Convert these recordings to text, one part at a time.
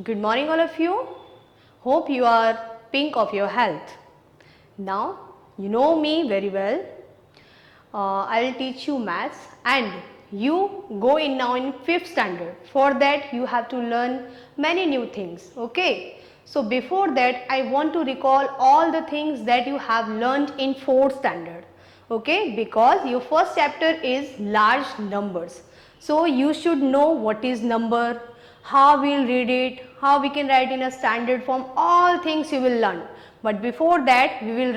Good morning all of you. Hope you are pink of your health. Now you know me very well. I will teach you maths and you go in now in 5th standard. For that you have to learn many new things. Okay. So before that I want to recall all the things that you have learned in 4th standard. Okay, because your first chapter is large numbers. So you should know what is number, how we will read it, how we can write in a standard form, all things you will learn. But before that we will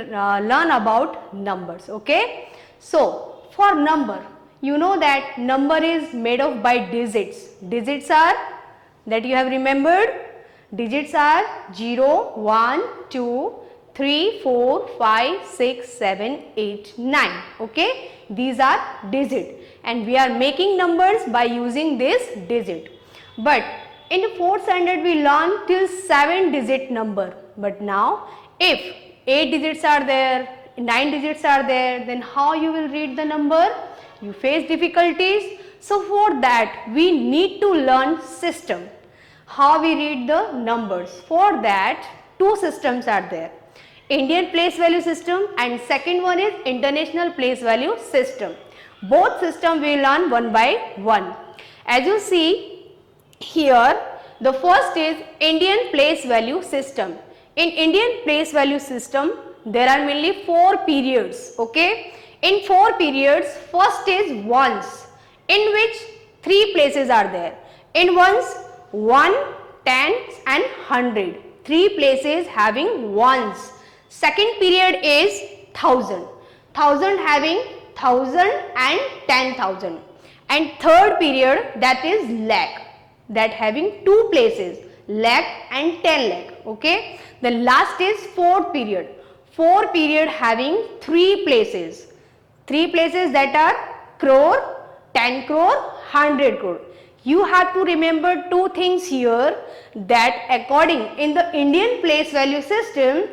learn about numbers. Okay. So for number, you know that number is made of by digits. Digits are, that you have remembered, digits are 0, 1, 2, 3, 4, 5, 6, 7, 8, 9. Okay. These are digit and we are making numbers by using this digit. But in the 4th standard we learn till 7 digit number. But now if 8 digits are there, 9 digits are there, then how you will read the number? You face difficulties. So for that we need to learn system. How we read the numbers. For that 2 systems are there. Indian place value system and second one is international place value system. Both system we learn one by one. As you see here, the first is Indian place value system. In Indian place value system, there are mainly 4 periods. Okay. In 4 periods, first is ones, in which 3 places are there. In ones, 1, 10 and 100. 3 places having ones. Second period is 1000. 1000 having 1000 and 10,000. And third period, that is lakh, that having 2 places, lakh and 10 lakh. Okay. The last is fourth period. 4 period having 3 places. 3 places that are crore, 10 crore, 100 crore. You have to remember 2 things here, that according in the Indian place value system,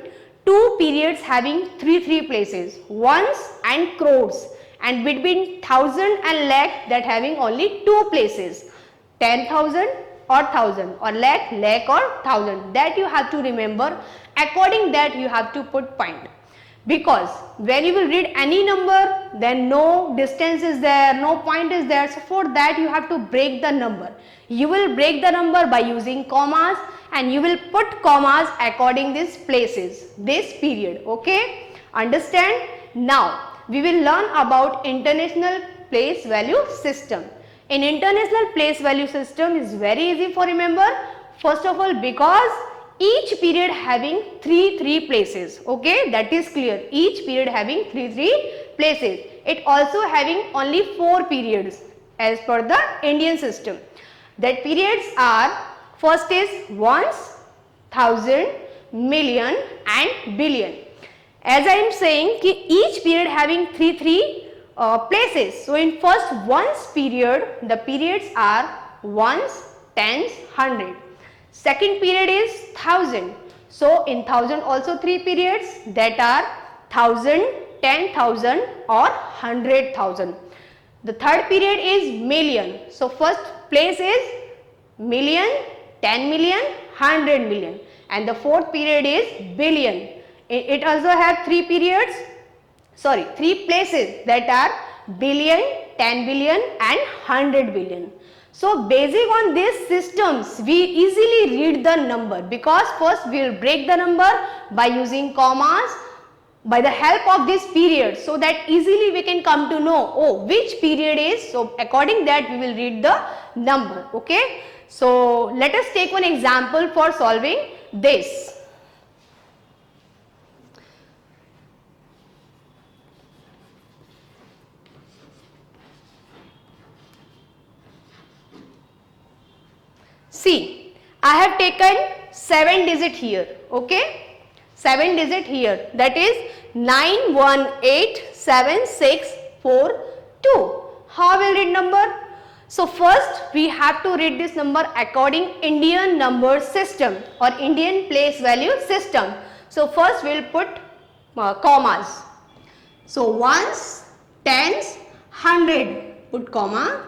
2 periods having 3 places, ones and crores, and between 1000 and lakh that having only 2 places, 10,000 or 1000 or lakh or 1000. That you have to remember. According that you have to put point. Because when you will read any number, then no distance is there, no point is there. So for that you have to break the number. You will break the number by using commas and you will put commas according these places, this period. Okay. Understand? Now we will learn about international place value system. In international place value system is very easy for remember. First of all, because each period having 3 places. Okay, that is clear. Each period having 3 places. It also having only 4 periods as per the Indian system. That periods are, first is ones, thousand, million and billion. As I am saying, each period having 3 places. So in first ones period, the periods are ones, tens, 100. Second period is 1000. So in 1000 also 3 periods, that are 1000, 10,000 or 100,000. The third period is million. So first place is million, 10 million, 100 million, and the fourth period is billion. It also have 3 periods, 3 places, that are billion, 10 billion and 100 billion. So basic on these systems we easily read the number, because first we will break the number by using commas by the help of this period, so that easily we can come to know which period is. So according that we will read the number. Okay. So let us take one example for solving this. See, I have taken 7 digit here. Okay, 7 digit here, that is 918764 How will read number? So first we have to read this number according Indian number system or Indian place value system. So first we will put commas. So ones, tens, 100 put comma.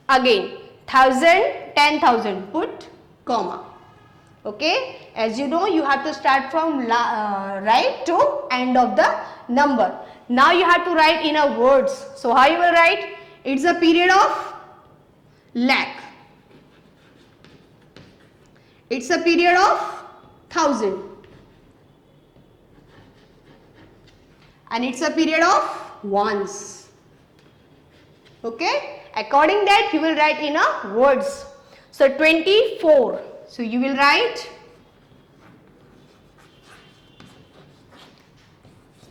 Again 1000, 10,000 put comma. Okay, as you know, you have to start from right to end of the number. Now you have to write in a words. So how you will write? It's a period of lakh. It's a period of 1000. And it's a period of ones. Okay, according that you will write in a words. So 24. So you will write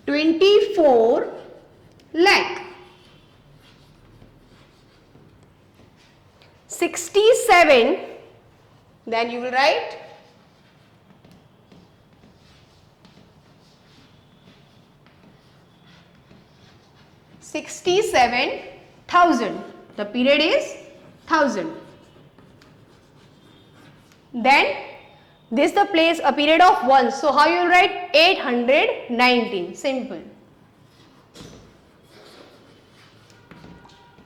24 lakh. 67, then you will write 67,000. The period is 1000. Then this the place a period of 1. So how you will write? 819. Simple.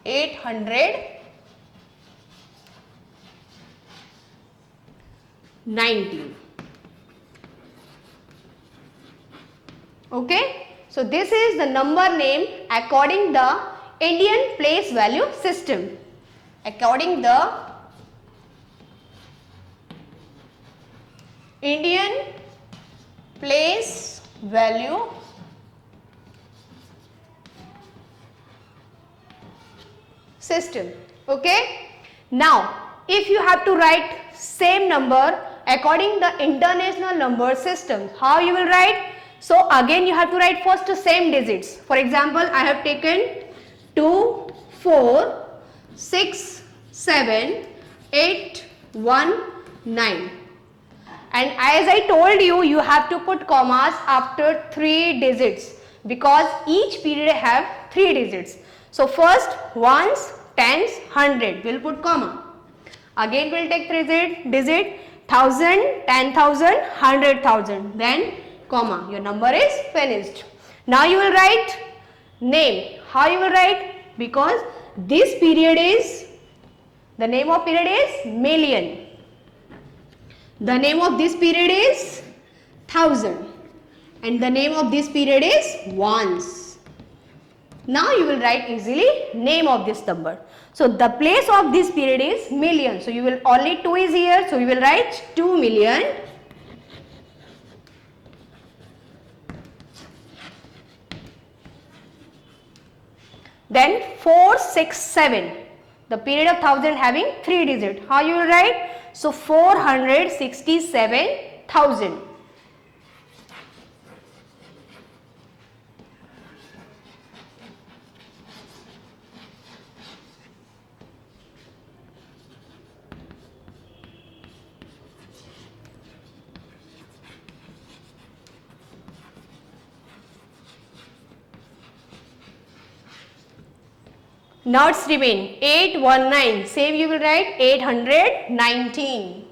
819. Okay. So this is the number name according the Indian place value system. According the Indian place value system. Okay. Now, if you have to write same number according the international number system, how you will write? So again you have to write first the same digits. For example, I have taken 2, 4, 6, 7, 8, 1, 9. And as I told you, you have to put commas after 3 digits because each period have 3 digits. So first ones, tens, 100 will put comma. Again we'll take 3 digit, 1000, 10,000, 100,000. Then comma. Your number is finished. Now you will write name. How you will write? Because this period is, the name of period is million. The name of this period is 1000. And the name of this period is ones. Now you will write easily name of this number. So the place of this period is million. So you will, only 2 is here. So you will write 2 million. Then 4, 6, 7. The period of 1000 having 3 digits. How you will write? So 467,000. Now it's remain 819. Same you will write 819.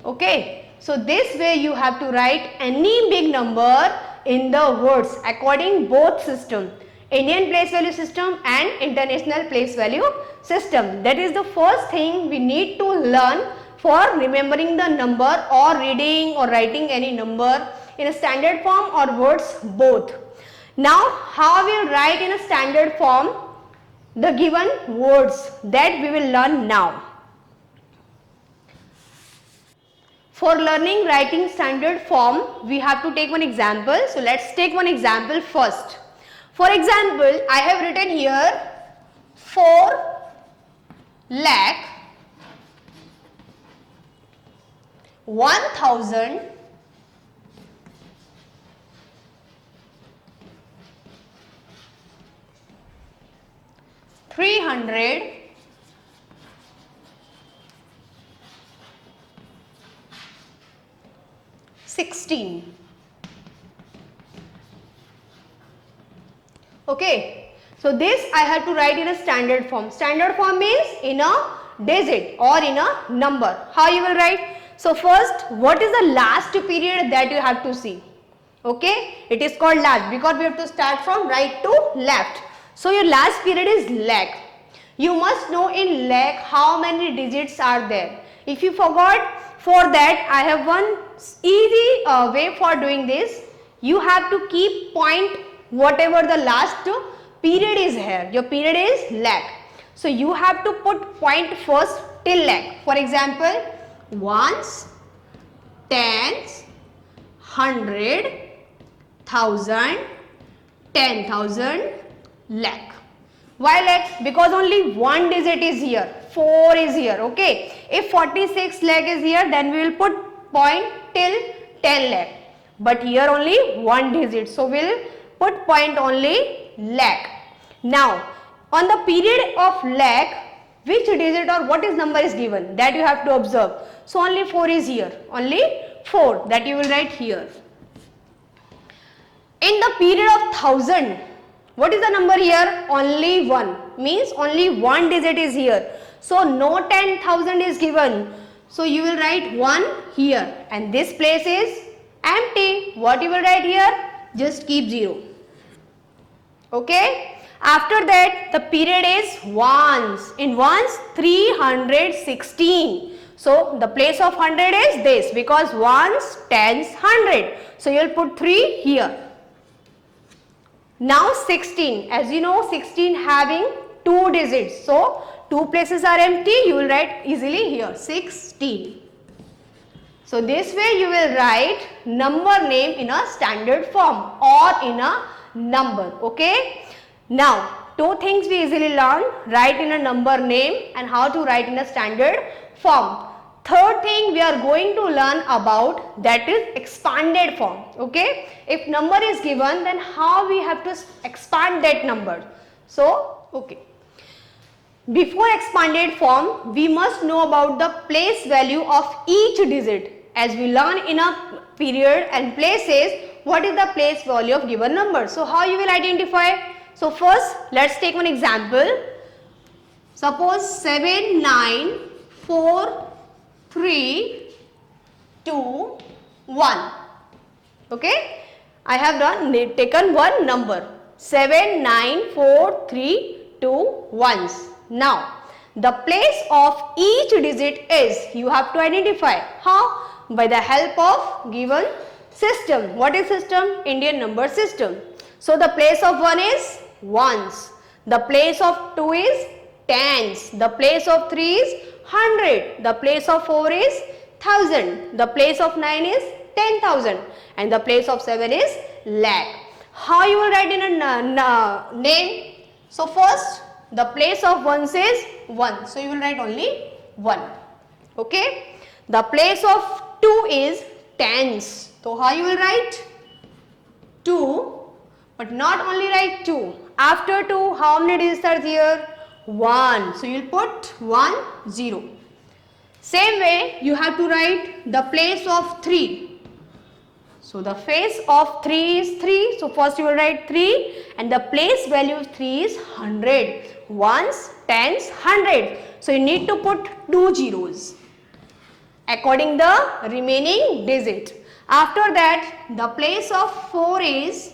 Okay. So this way you have to write any big number in the words according both system. Indian place value system and international place value system. That is the first thing we need to learn for remembering the number or reading or writing any number in a standard form or words both. Now how we will write in a standard form the given words, that we will learn now. For learning writing standard form, we have to take one example. So let's take one example first. For example, I have written here 4 lakh 1,000 300 16. Okay, so this I have to write in a standard form. Standard form means in a digit or in a number. How you will write? So first, what is the last period that you have to see? Okay, it is called last because we have to start from right to left. So your last period is lakh. You must know in lakh how many digits are there. If you forgot, for that I have one easy way for doing this. You have to keep point whatever the last period is here. Your period is lakh. So you have to put point first till lakh. For example, ones, tens, 100, 1000, 10,000, lakh. Why lakh? Because only one digit is here, 4 is here, okay. If 46 lakh is here, then we will put point till 10 lakh. But here only one digit, so we will put point only lakh. Now, on the period of lakh, which digit or what is number is given, that you have to observe. So only 4 is here, only 4, that you will write here. In the period of 1000, what is the number here? Only 1, means only one digit is here. So no 10,000 is given. So you will write 1 here and this place is empty. What you will write here? Just keep 0. Okay. After that, the period is ones. In ones, 316. So the place of 100 is this because ones, tens, 100. So you will put 3 here. Now 16, as you know 16 having 2 digits, so 2 places are empty, you will write easily here 16. So this way you will write number name in a standard form or in a number, okay. Now 2 things we easily learn, write in a number name and how to write in a standard form. Third thing we are going to learn about, that is expanded form, okay. If number is given, then how we have to expand that number. So, okay. Before expanded form, we must know about the place value of each digit. As we learn in a period and places, what is the place value of given number. So, how you will identify? So, first let's take one example. Suppose 7, 9, 4, 3, 2, 1. Okay, I have taken one number 7, 9, 4, 3, 2, 1. Now the place of each digit is, you have to identify. How? By the help of given system. What is system? Indian number system. So the place of 1 is ones, the place of 2 is tens, the place of 3 is 100, the place of 4 is 1000, the place of 9 is 10,000 and the place of 7 is lakh. How you will write in a name? So first the place of ones is 1, so you will write only 1, okay. The place of 2 is tens, so how you will write? 2, but not only write 2. After 2, how many digits are there? 1. So you will put 1, 0. Same way, you have to write the place of 3. So the place of 3 is 3. So first you will write 3 and the place value of 3 is 100. Ones, tens, 100. So you need to put 2 zeros according the remaining digit. After that, the place of 4 is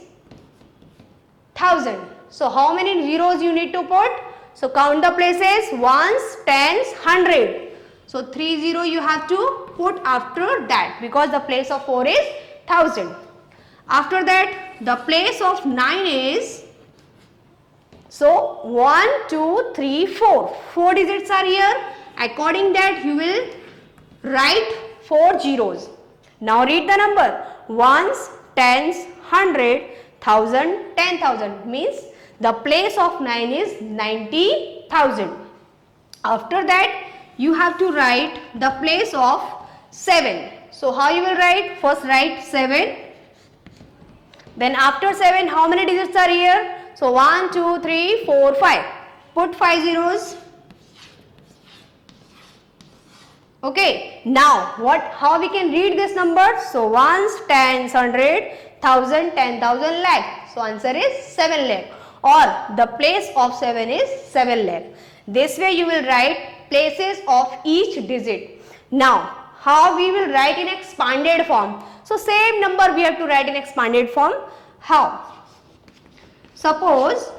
1000. So how many zeros you need to put? So count the places, ones, tens, 100. So 30 you have to put after that because the place of 4 is 1000. After that, the place of 9 is, so 1, 2, 3, 4. 4 digits are here. According that you will write 4 zeros. Now read the number. Ones, tens, 100, 1000, 10,000 means the place of 9 is 90,000. After that, you have to write the place of 7. So how you will write? First write 7. Then after 7, how many digits are here? So 1, 2, 3, 4, 5. Put 5 zeros. Okay. Now how we can read this number? So ones, tens, 100, 1000, 10,000, lakh. So answer is 7 lakh. Or the place of 7 is 7 lakh. This way you will write places of each digit. Now how we will write in expanded form. So same number we have to write in expanded form. How? Suppose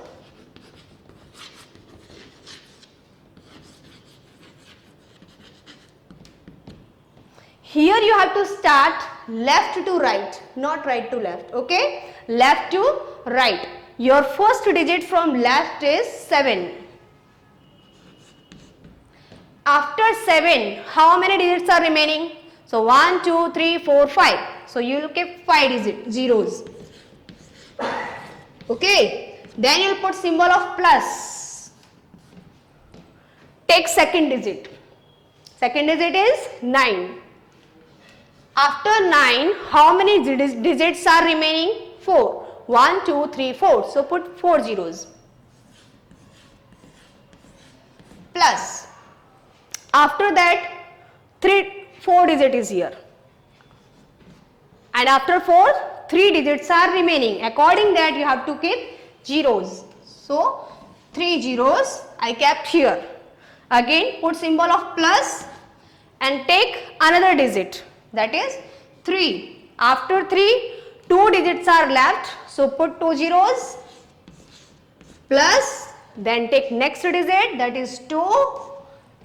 here you have to start left to right, not right to left, okay? Left to right. Your first digit from left is 7. After 7, how many digits are remaining? So 1, 2, 3, 4, 5. So you will keep 5 zeros. Okay. Then you will put symbol of plus. Take second digit. Second digit is 9. After 9, how many digits are remaining? 4. 1, 2, 3, 4. So put 4 zeros. Plus. After that, 4 digit is here. And after 4, 3 digits are remaining. According that, you have to keep zeros. So 3 zeros I kept here. Again, put symbol of plus and take another digit. That is 3. After 3, 2 digits are left. So put 2 zeros plus, then take next digit, that is 2.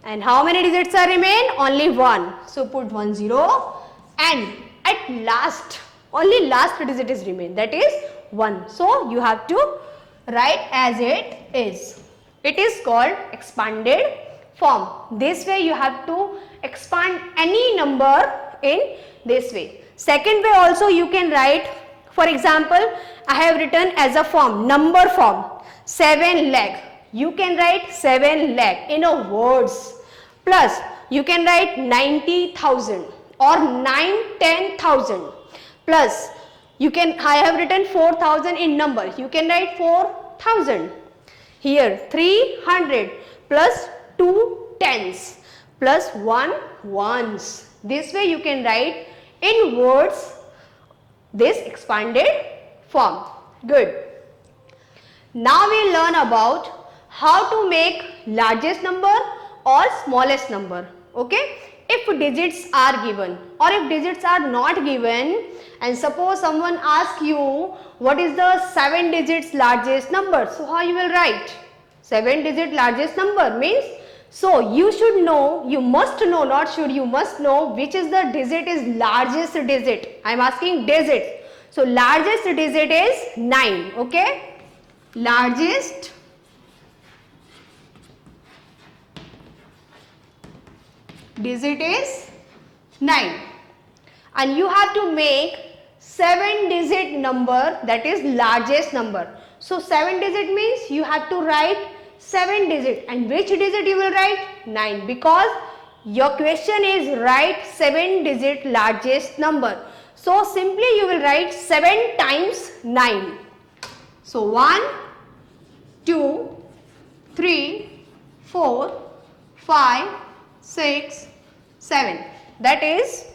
And how many digits are remain? Only 1. So put 1 0. And at last, only last digit is remain. That is 1. So you have to write as it is. It is called expanded form. This way you have to expand any number in this way. Second way also you can write. For example, I have written as a form, number form, 7 lakh. You can write 7 lakh in a words. Plus, you can write 90,000 or 10,000. Plus, I have written 4,000 in number. You can write 4,000. Here, 300 plus 2 tens plus 1 ones. This way you can write in words this expanded form. Good. Now we learn about how to make largest number or smallest number. Okay. If digits are given or if digits are not given, and suppose someone asks you what is the 7 digits largest number, so how you will write? 7 digit largest number means, so you should know, you must know, not should, you must know which is the digit is largest digit. I am asking digit. So largest digit is 9. Okay. Largest digit is 9. And you have to make 7 digit number, that is largest number. So 7 digit means you have to write 7 digit, and which digit you will write? 9, because your question is write 7 digit largest number. So simply you will write 7 times 9. So 1, 2, 3, 4, 5, 6, 7. That is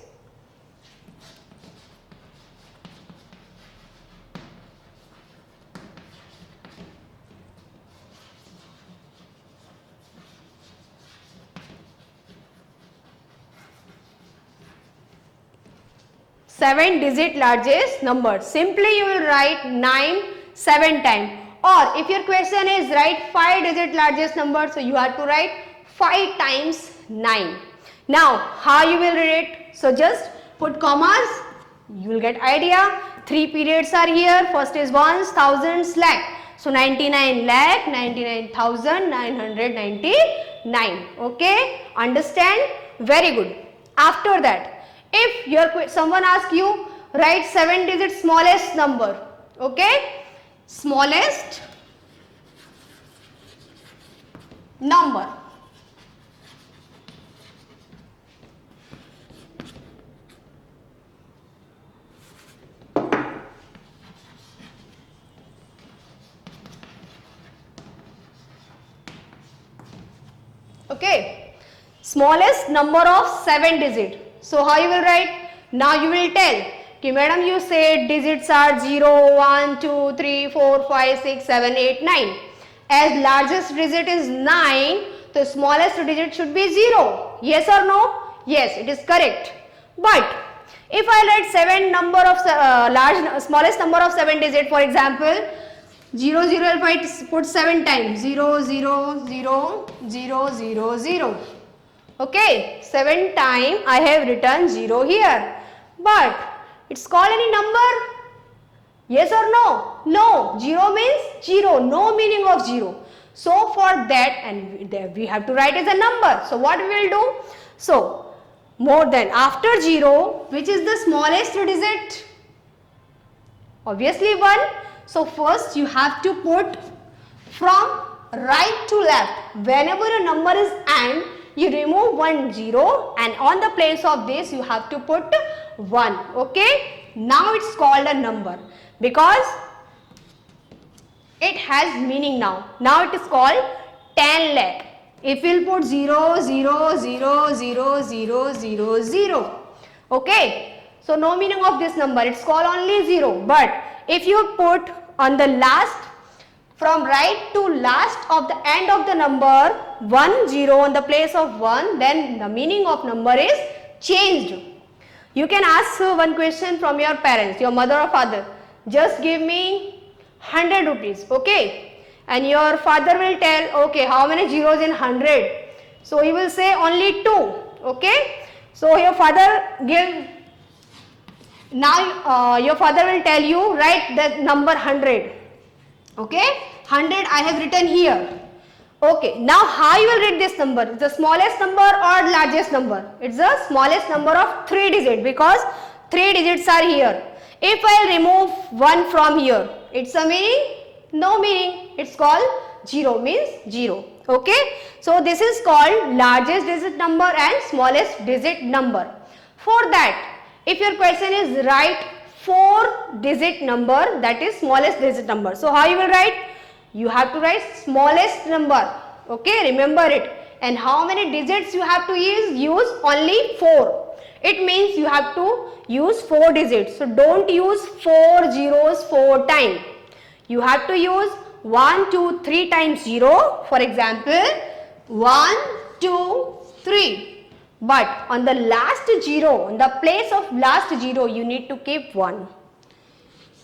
7 digit largest number. Simply you will write 9 7 times. Or if your question is write 5 digit largest number, so you have to write 5 times 9. Now how you will read it? So just put commas, you will get idea. 3 periods are here. First is ones, thousands, lakh. So 99 lakh, 99,999. Okay, understand? Very good. After that, if someone asks you write 7 digit smallest number, okay, smallest number. Okay, smallest number of 7 digit. So how you will write? Now you will tell, okay, madam, you said digits are 0, 1, 2, 3, 4, 5, 6, 7, 8, 9. As largest digit is 9, the smallest digit should be 0. Yes or no? Yes, it is correct. But if I write 7 number of smallest number of 7 digit, for example 0 0, if I put 7 times 0 0 0 0 0 0. Okay, 7 times I have written 0 here, but it's called any number? Yes or no? No. 0 means 0, no meaning of 0. So for that, and we have to write as a number. So what we will do? So more than after 0, which is the smallest digit? Obviously 1. So first you have to put from right to left. Whenever a number is AND, you remove 1 0 and on the place of this you have to put 1. Okay. Now it's called a number because it has meaning now. Now it is called 10 lakh. If we'll put 0 0 0 0 0 0 0. Okay. So no meaning of this number. It's called only 0. But if you put on the last, from right to last of the end of the number 1 0 on the place of 1, then the meaning of number is changed. You can ask one question from your parents, your mother or father. Just give me 100 rupees, okay? And your father will tell, okay, how many zeros in 100? So he will say only 2, okay? So your father your father will tell you, write the number 100, okay? 100 I have written here. Okay, now how you will read this number? It's the smallest number or largest number? It's the smallest number of 3 digits because 3 digits are here. If I remove 1 from here, it's a meaning? No meaning. It's called 0, means 0. Okay, so this is called largest digit number and smallest digit number. For that, if your question is write 4 digit number, that is smallest digit number. So how you will write? You have to write smallest number, okay, remember it. And how many digits you have to use only 4. It means you have to use 4 digits. So don't use 4 zeros 4 times. You have to use 1, 2, 3 times 0. For example, 1, 2, 3. But on the last 0, on the place of last 0, you need to keep 1.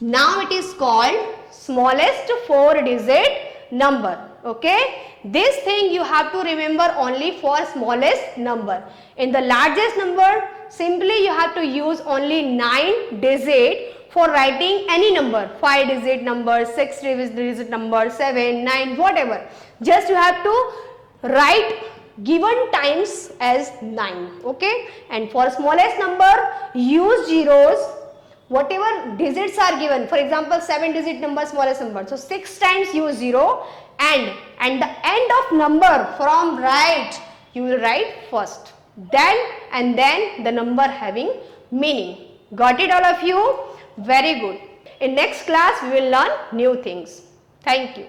Now it is called smallest 4 digit number. Okay, this thing you have to remember only for smallest number. In the largest number, simply you have to use only 9 digit for writing any number, 5 digit number, 6 digit number, 7, 9, whatever. Just you have to write given times as 9. Okay, and for smallest number, use zeros. Whatever digits are given, for example 7 digit number, smallest number, so 6 times use 0 and the end of number from right you will write first, then the number having meaning. Got it all of you? Very good. In next class we will learn new things. Thank you.